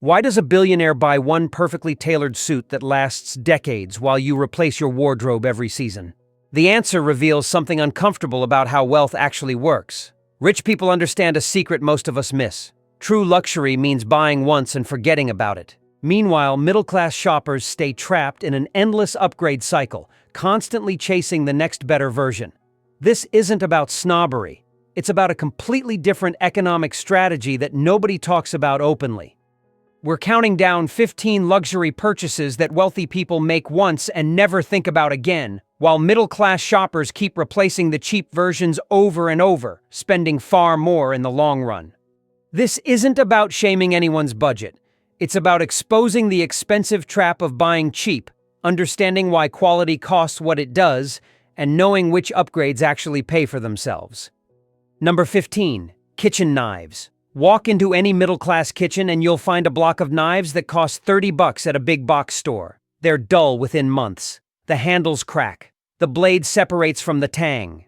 Why does a billionaire buy one perfectly tailored suit that lasts decades while you replace your wardrobe every season? The answer reveals something uncomfortable about how wealth actually works. Rich people understand a secret most of us miss. True luxury means buying once and forgetting about it. Meanwhile, middle-class shoppers stay trapped in an endless upgrade cycle, constantly chasing the next better version. This isn't about snobbery. It's about a completely different economic strategy that nobody talks about openly. We're counting down 15 luxury purchases that wealthy people make once and never think about again, while middle-class shoppers keep replacing the cheap versions over and over, spending far more in the long run. This isn't about shaming anyone's budget. It's about exposing the expensive trap of buying cheap, understanding why quality costs what it does, and knowing which upgrades actually pay for themselves. Number 15. Kitchen knives. Walk into any middle-class kitchen and you'll find a block of knives that cost $30 at a big box store. They're dull within months. The handles crack. The blade separates from the tang.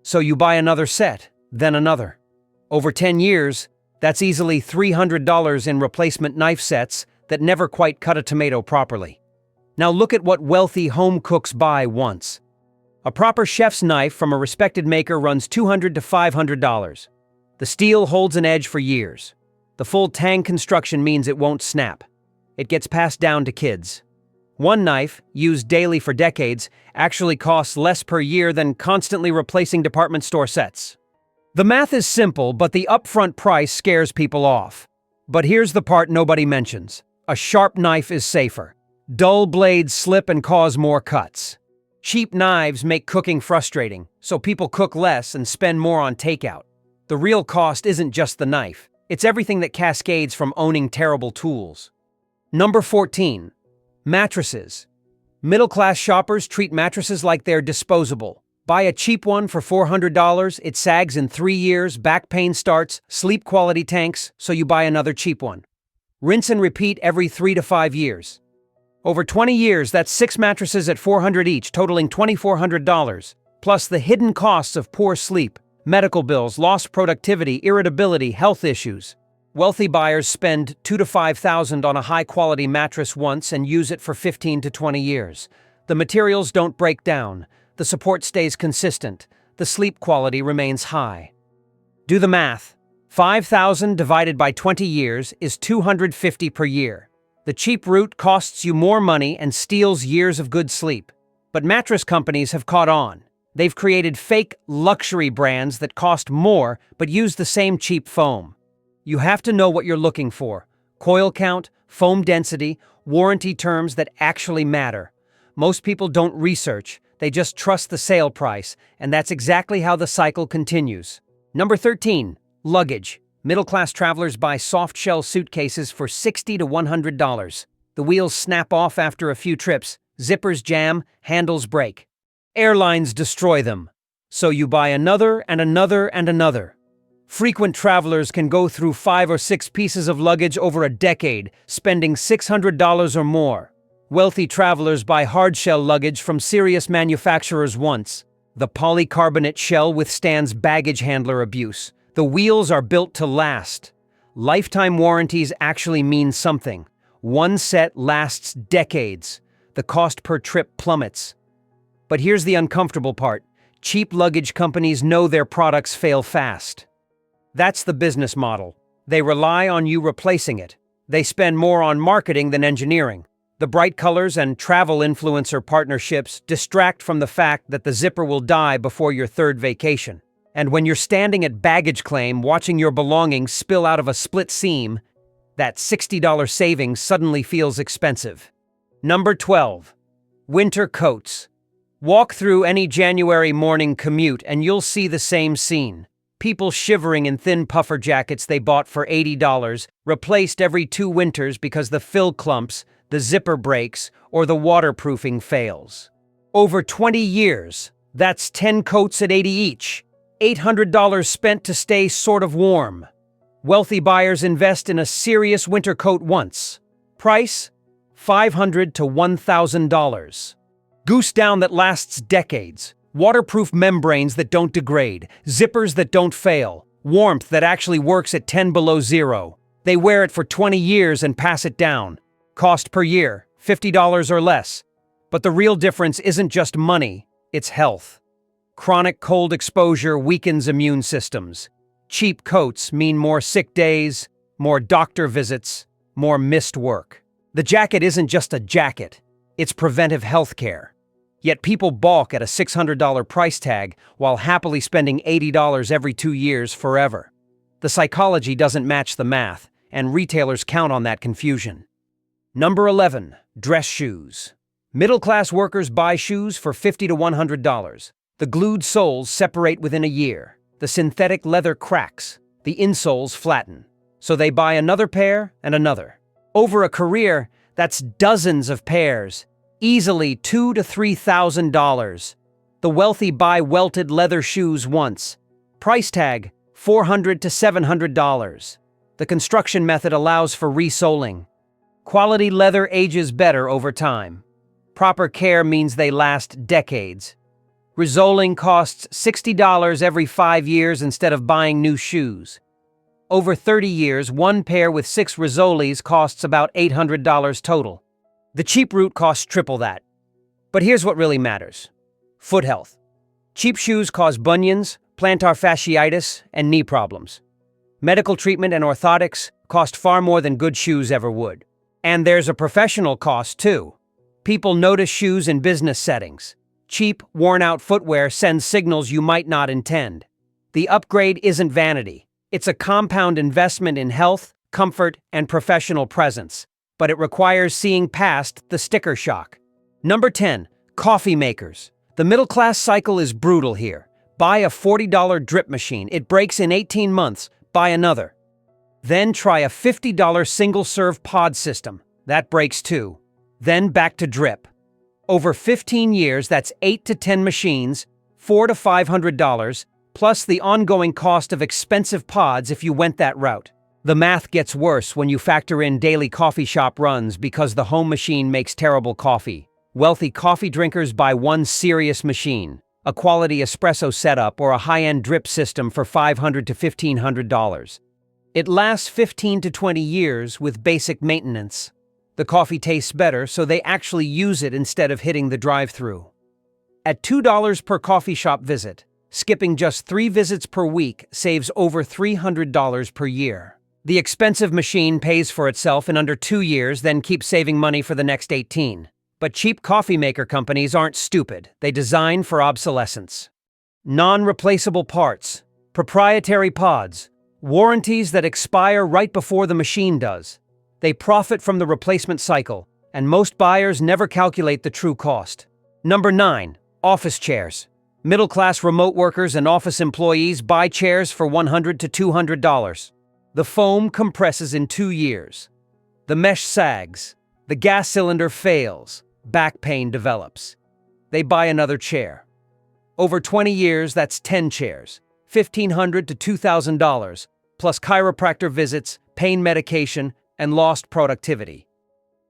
So you buy another set, then another. Over 10 years, that's easily $300 in replacement knife sets that never quite cut a tomato properly. Now look at what wealthy home cooks buy once. A proper chef's knife from a respected maker runs $200 to $500. The steel holds an edge for years. The full tang construction means it won't snap. It gets passed down to kids. One knife, used daily for decades, actually costs less per year than constantly replacing department store sets. The math is simple, but the upfront price scares people off. But here's the part nobody mentions. A sharp knife is safer. Dull blades slip and cause more cuts. Cheap knives make cooking frustrating, so people cook less and spend more on takeout. The real cost isn't just the knife. It's everything that cascades from owning terrible tools. Number 14. Mattresses. Middle-class shoppers treat mattresses like they're disposable. Buy a cheap one for $400, it sags in 3 years, back pain starts, sleep quality tanks, so you buy another cheap one. Rinse and repeat every 3 to 5 years. Over 20 years, that's 6 mattresses at $400 each, totaling $2,400, plus the hidden costs of poor sleep, medical bills, lost productivity, irritability, health issues. Wealthy buyers spend $2,000 to $5,000 on a high-quality mattress once and use it for 15 to 20 years. The materials don't break down. The support stays consistent. The sleep quality remains high. Do the math. 5,000 divided by 20 years is $250 per year. The cheap route costs you more money and steals years of good sleep. But mattress companies have caught on. They've created fake luxury brands that cost more but use the same cheap foam. You have to know what you're looking for. Coil count, foam density, warranty terms that actually matter. Most people don't research, they just trust the sale price, and that's exactly how the cycle continues. Number 13. Luggage. Middle-class travelers buy soft-shell suitcases for $60 to $100. The wheels snap off after a few trips, zippers jam, handles break. Airlines destroy them. So you buy another and another and another. Frequent travelers can go through 5 or 6 pieces of luggage over a decade, spending $600 or more. Wealthy travelers buy hard-shell luggage from serious manufacturers once. The polycarbonate shell withstands baggage handler abuse. The wheels are built to last. Lifetime warranties actually mean something. One set lasts decades. The cost per trip plummets. But here's the uncomfortable part. Cheap luggage companies know their products fail fast. That's the business model. They rely on you replacing it. They spend more on marketing than engineering. The bright colors and travel influencer partnerships distract from the fact that the zipper will die before your third vacation. And when you're standing at baggage claim watching your belongings spill out of a split seam, that $60 savings suddenly feels expensive. Number 12. Winter coats. Walk through any January morning commute and you'll see the same scene. People shivering in thin puffer jackets they bought for $80, replaced every 2 winters because the fill clumps, the zipper breaks, or the waterproofing fails. Over 20 years, that's 10 coats at $80 each. $800 spent to stay sort of warm. Wealthy buyers invest in a serious winter coat once. Price? $500 to $1,000. Goose down that lasts decades. Waterproof membranes that don't degrade. Zippers that don't fail. Warmth that actually works at 10 below zero. They wear it for 20 years and pass it down. Cost per year, $50 or less. But the real difference isn't just money, it's health. Chronic cold exposure weakens immune systems. Cheap coats mean more sick days, more doctor visits, more missed work. The jacket isn't just a jacket, it's preventive health care. Yet people balk at a $600 price tag while happily spending $80 every 2 years forever. The psychology doesn't match the math, and retailers count on that confusion. Number 11. Dress shoes. Middle-class workers buy shoes for $50 to $100. The glued soles separate within a year. The synthetic leather cracks. The insoles flatten. So they buy another pair and another. Over a career, that's dozens of pairs. Easily $2,000 to $3,000. The wealthy buy welted leather shoes once. Price tag, $400 to $700. The construction method allows for resoling. Quality leather ages better over time. Proper care means they last decades. Resoling costs $60 every 5 years instead of buying new shoes. Over 30 years, one pair with 6 Risoles costs about $800 total. The cheap route costs triple that. But here's what really matters. Foot health. Cheap shoes cause bunions, plantar fasciitis, and knee problems. Medical treatment and orthotics cost far more than good shoes ever would. And there's a professional cost too. People notice shoes in business settings. Cheap, worn-out footwear sends signals you might not intend. The upgrade isn't vanity. It's a compound investment in health, comfort, and professional presence. But it requires seeing past the sticker shock. Number 10. Coffee makers. The middle-class cycle is brutal here. Buy a $40 drip machine. It breaks in 18 months. Buy another. Then try a $50 single-serve pod system. That breaks too. Then back to drip. Over 15 years, that's 8 to 10 machines, $400 to $500, plus the ongoing cost of expensive pods if you went that route. The math gets worse when you factor in daily coffee shop runs because the home machine makes terrible coffee. Wealthy coffee drinkers buy one serious machine, a quality espresso setup or a high-end drip system for $500 to $1,500. It lasts 15 to 20 years with basic maintenance. The coffee tastes better, so they actually use it instead of hitting the drive-thru. At $2 per coffee shop visit, skipping just 3 visits per week saves over $300 per year. The expensive machine pays for itself in under 2 years, then keeps saving money for the next 18. But cheap coffee maker companies aren't stupid. They design for obsolescence. Non-replaceable parts, proprietary pods, warranties that expire right before the machine does. They profit from the replacement cycle, and most buyers never calculate the true cost. Number 9. Office chairs. Middle-class remote workers and office employees buy chairs for $100 to $200. The foam compresses in 2 years. The mesh sags. The gas cylinder fails. Back pain develops. They buy another chair. Over 20 years, that's 10 chairs, $1,500 to $2,000, plus chiropractor visits, pain medication, and lost productivity.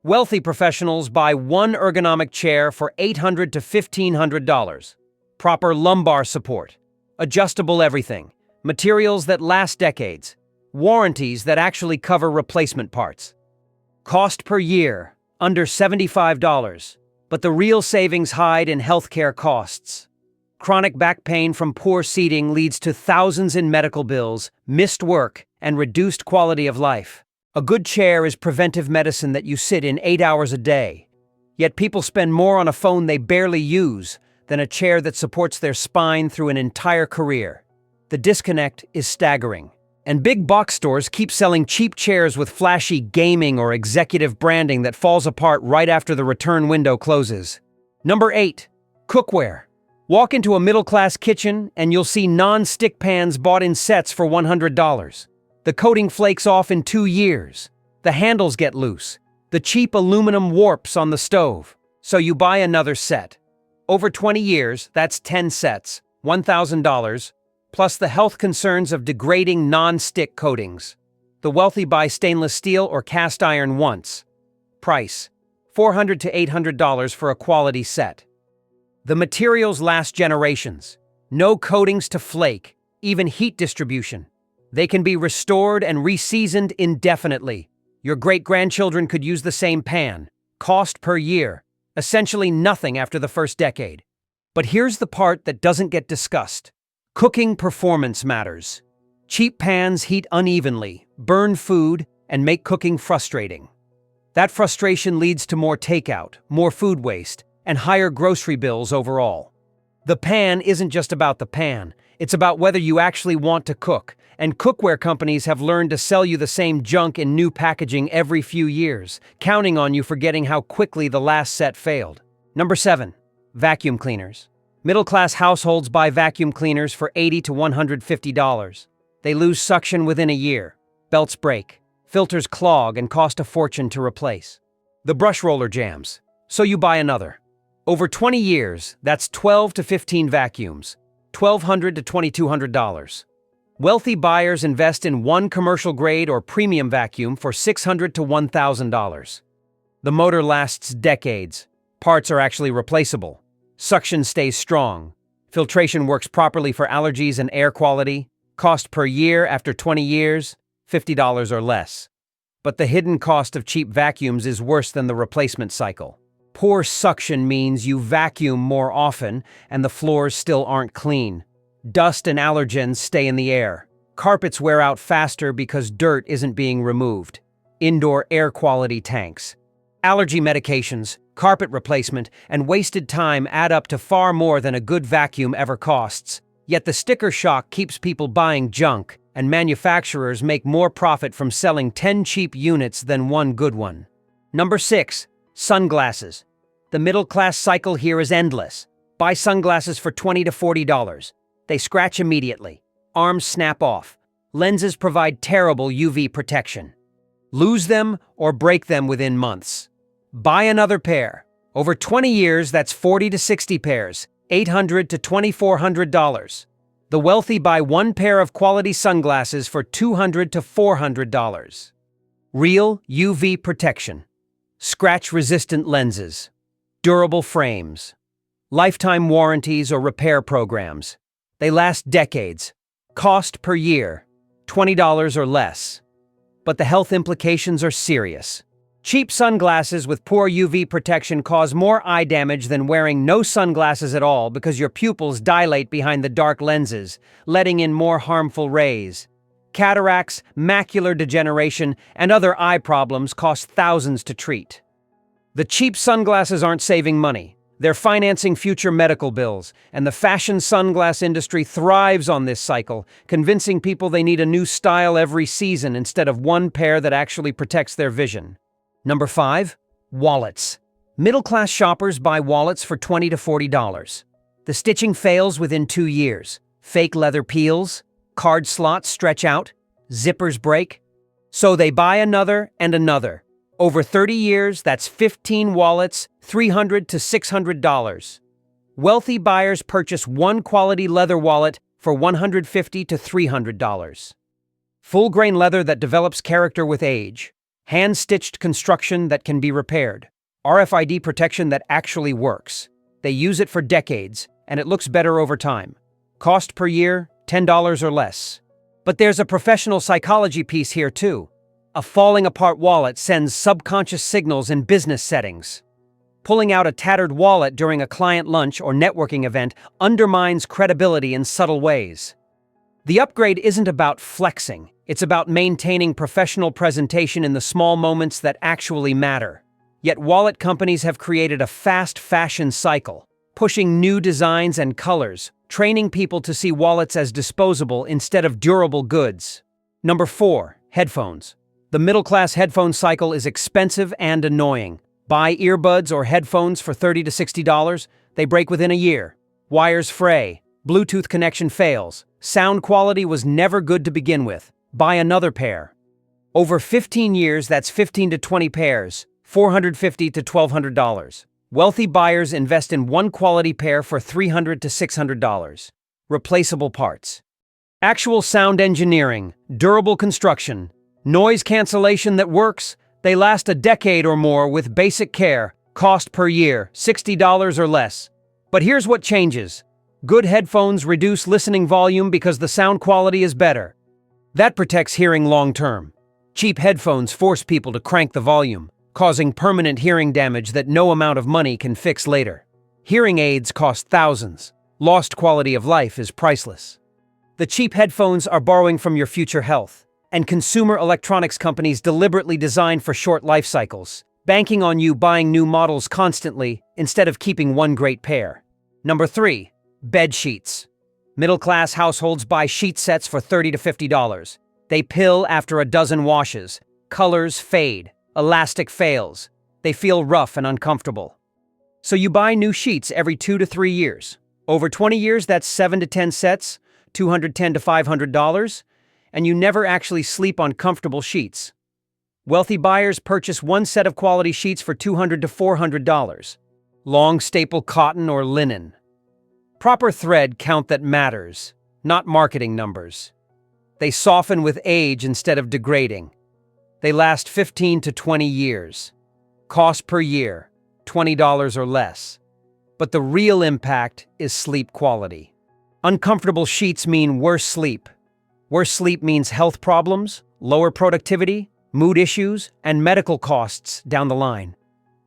Wealthy professionals buy one ergonomic chair for $800 to $1,500. Proper lumbar support, adjustable everything, materials that last decades, warranties that actually cover replacement parts. Cost per year, under $75, but the real savings hide in healthcare costs. Chronic back pain from poor seating leads to thousands in medical bills, missed work, and reduced quality of life. A good chair is preventive medicine that you sit in 8 hours a day. Yet people spend more on a phone they barely use than a chair that supports their spine through an entire career. The disconnect is staggering. And big box stores keep selling cheap chairs with flashy gaming or executive branding that falls apart right after the return window closes. Number 8. Cookware. Walk into a middle-class kitchen and you'll see non-stick pans bought in sets for $100. The coating flakes off in 2 years. The handles get loose. The cheap aluminum warps on the stove. So you buy another set. Over 20 years, that's 10 sets, $1,000, plus the health concerns of degrading non-stick coatings. The wealthy buy stainless steel or cast iron once. Price, $400 to $800 for a quality set. The materials last generations. No coatings to flake, even heat distribution. They can be restored and reseasoned indefinitely. Your great-grandchildren could use the same pan. Cost per year, essentially nothing after the first decade. But here's the part that doesn't get discussed. Cooking performance matters. Cheap pans heat unevenly, burn food, and make cooking frustrating. That frustration leads to more takeout, more food waste, and higher grocery bills overall. The pan isn't just about the pan, it's about whether you actually want to cook, and cookware companies have learned to sell you the same junk in new packaging every few years, counting on you forgetting how quickly the last set failed. Number 7. Vacuum cleaners. Middle-class households buy vacuum cleaners for $80 to $150. They lose suction within a year. Belts break. Filters clog and cost a fortune to replace. The brush roller jams, so you buy another. Over 20 years, that's 12 to 15 vacuums, $1,200 to $2,200. Wealthy buyers invest in one commercial-grade or premium vacuum for $600 to $1,000. The motor lasts decades. Parts are actually replaceable. Suction stays strong. Filtration works properly for allergies and air quality. Cost per year after 20 years, $50 or less. But the hidden cost of cheap vacuums is worse than the replacement cycle. Poor suction means you vacuum more often and the floors still aren't clean. Dust and allergens stay in the air. Carpets wear out faster because dirt isn't being removed. Indoor air quality tanks. Allergy medications, carpet replacement, and wasted time add up to far more than a good vacuum ever costs. Yet the sticker shock keeps people buying junk, and manufacturers make more profit from selling 10 cheap units than one good one. Number 6. Sunglasses. The middle-class cycle here is endless. Buy sunglasses for $20 to $40. They scratch immediately. Arms snap off. Lenses provide terrible UV protection. Lose them or break them within months. Buy another pair. Over 20 years, that's 40 to 60 pairs, $800 to $2,400. The wealthy buy one pair of quality sunglasses for $200 to $400. Real UV protection. Scratch-resistant lenses. Durable frames. Lifetime warranties or repair programs. They last decades. Cost per year, $20 or less. But the health implications are serious. Cheap sunglasses with poor UV protection cause more eye damage than wearing no sunglasses at all because your pupils dilate behind the dark lenses, letting in more harmful rays. Cataracts, macular degeneration, and other eye problems cost thousands to treat. The cheap sunglasses aren't saving money. They're financing future medical bills, and the fashion sunglass industry thrives on this cycle, convincing people they need a new style every season instead of one pair that actually protects their vision. Number 5. Wallets. Middle-class shoppers buy wallets for $20 to $40. The stitching fails within 2 years. Fake leather peels, card slots stretch out, zippers break. So they buy another and another. Over 30 years, that's 15 wallets, $300 to $600. Wealthy buyers purchase one quality leather wallet for $150 to $300. Full-grain leather that develops character with age. Hand-stitched construction that can be repaired. RFID protection that actually works. They use it for decades, and it looks better over time. Cost per year, $10 or less. But there's a professional psychology piece here too. A falling-apart wallet sends subconscious signals in business settings. Pulling out a tattered wallet during a client lunch or networking event undermines credibility in subtle ways. The upgrade isn't about flexing. It's about maintaining professional presentation in the small moments that actually matter. Yet wallet companies have created a fast fashion cycle, pushing new designs and colors, training people to see wallets as disposable instead of durable goods. Number 4. Headphones. The middle-class headphone cycle is expensive and annoying. Buy earbuds or headphones for $30 to $60. They break within a year. Wires fray. Bluetooth connection fails. Sound quality was never good to begin with. Buy another pair. Over 15 years, that's 15 to 20 pairs, $450 to $1,200. Wealthy buyers invest in one quality pair for $300 to $600. Replaceable parts. Actual sound engineering, durable construction, noise cancellation that works. They last a decade or more with basic care. Cost per year, $60 or less. But here's what changes. Good headphones reduce listening volume because the sound quality is better. That protects hearing long-term. Cheap headphones force people to crank the volume, causing permanent hearing damage that no amount of money can fix later. Hearing aids cost thousands. Lost quality of life is priceless. The cheap headphones are borrowing from your future health, and consumer electronics companies deliberately design for short life cycles, banking on you buying new models constantly instead of keeping one great pair. Number 3. Bed sheets. Middle-class households buy sheet sets for $30 to $50. They pill after a dozen washes. Colors fade. Elastic fails. They feel rough and uncomfortable. So you buy new sheets every 2 to 3 years. Over 20 years, that's 7 to 10 sets, $210 to $500, and you never actually sleep on comfortable sheets. Wealthy buyers purchase one set of quality sheets for $200 to $400. Long staple cotton or linen. Proper thread count that matters, not marketing numbers. They soften with age instead of degrading. They last 15 to 20 years. Cost per year, $20 or less. But the real impact is sleep quality. Uncomfortable sheets mean worse sleep. Worse sleep means health problems, lower productivity, mood issues, and medical costs down the line.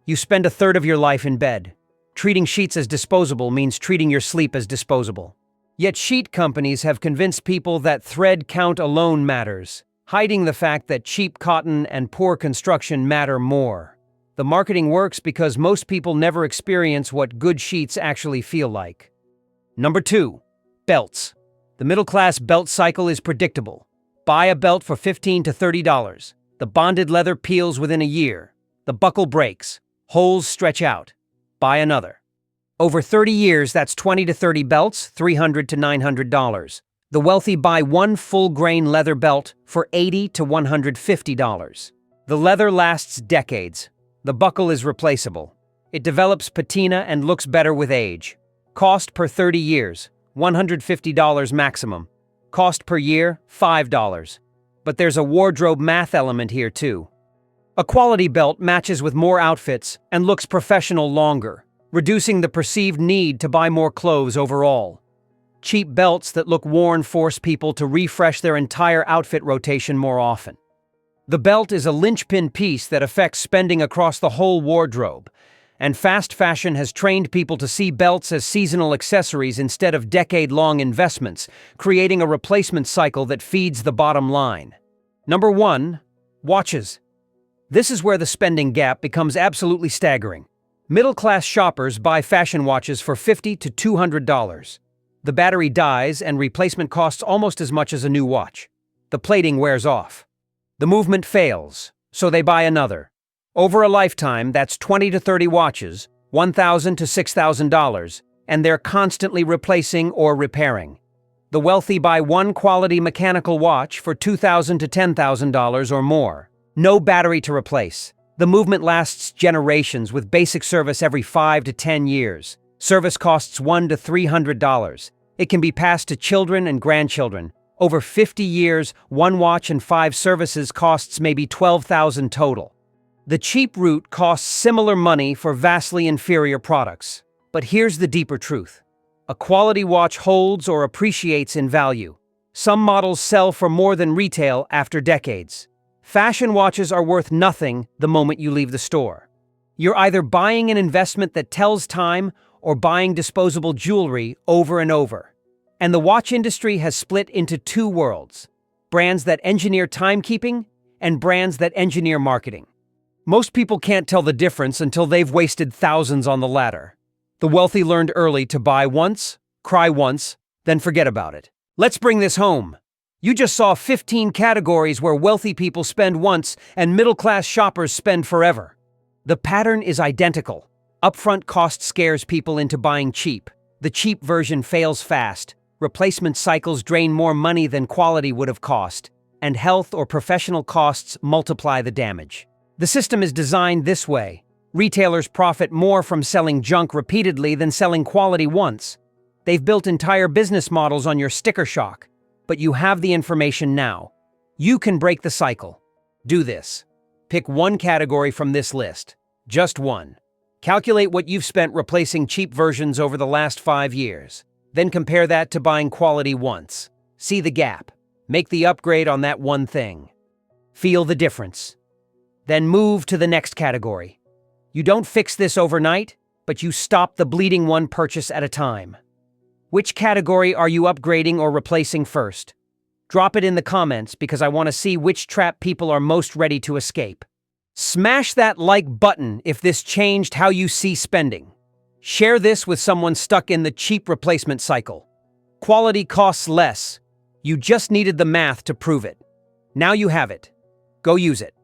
You spend a third of your life in bed. Treating sheets as disposable means treating your sleep as disposable. Yet sheet companies have convinced people that thread count alone matters, hiding the fact that cheap cotton and poor construction matter more. The marketing works because most people never experience what good sheets actually feel like. Number 2. Belts. The middle-class belt cycle is predictable. Buy a belt for $15 to $30. The bonded leather peels within a year. The buckle breaks. Holes stretch out. Buy another. Over 30 years, that's 20 to 30 belts, $300 to $900. The wealthy buy one full-grain leather belt for $80 to $150. The leather lasts decades. The buckle is replaceable. It develops patina and looks better with age. Cost per 30 years, $150 maximum. Cost per year, $5. But there's a wardrobe math element here too. A quality belt matches with more outfits and looks professional longer, reducing the perceived need to buy more clothes overall. Cheap belts that look worn force people to refresh their entire outfit rotation more often. The belt is a linchpin piece that affects spending across the whole wardrobe, and fast fashion has trained people to see belts as seasonal accessories instead of decade-long investments, creating a replacement cycle that feeds the bottom line. Number 1. Watches. This is where the spending gap becomes absolutely staggering. Middle-class shoppers buy fashion watches for $50 to $200. The battery dies and replacement costs almost as much as a new watch. The plating wears off. The movement fails, so they buy another. Over a lifetime, that's 20 to 30 watches, $1,000 to $6,000, and they're constantly replacing or repairing. The wealthy buy one quality mechanical watch for $2,000 to $10,000 or more. No battery to replace. The movement lasts generations with basic service every 5 to 10 years. Service costs $100 to $300. It can be passed to children and grandchildren. Over 50 years, one watch and 5 services costs maybe $12,000 total. The cheap route costs similar money for vastly inferior products. But here's the deeper truth. A quality watch holds or appreciates in value. Some models sell for more than retail after decades. Fashion watches are worth nothing the moment you leave the store. You're either buying an investment that tells time or buying disposable jewelry over and over. And the watch industry has split into 2 worlds: brands that engineer timekeeping and brands that engineer marketing. Most people can't tell the difference until they've wasted thousands on the latter. The wealthy learned early to buy once, cry once, then forget about it. Let's bring this home. You just saw 15 categories where wealthy people spend once and middle-class shoppers spend forever. The pattern is identical. Upfront cost scares people into buying cheap. The cheap version fails fast. Replacement cycles drain more money than quality would have cost, and health or professional costs multiply the damage. The system is designed this way. Retailers profit more from selling junk repeatedly than selling quality once. They've built entire business models on your sticker shock. But you have the information now. You can break the cycle. Do this. Pick one category from this list. Just one. Calculate what you've spent replacing cheap versions over the last 5 years. Then compare that to buying quality once. See the gap. Make the upgrade on that one thing. Feel the difference. Then move to the next category. You don't fix this overnight, but you stop the bleeding one purchase at a time. Which category are you upgrading or replacing first? Drop it in the comments because I want to see which trap people are most ready to escape. Smash that like button if this changed how you see spending. Share this with someone stuck in the cheap replacement cycle. Quality costs less. You just needed the math to prove it. Now you have it. Go use it.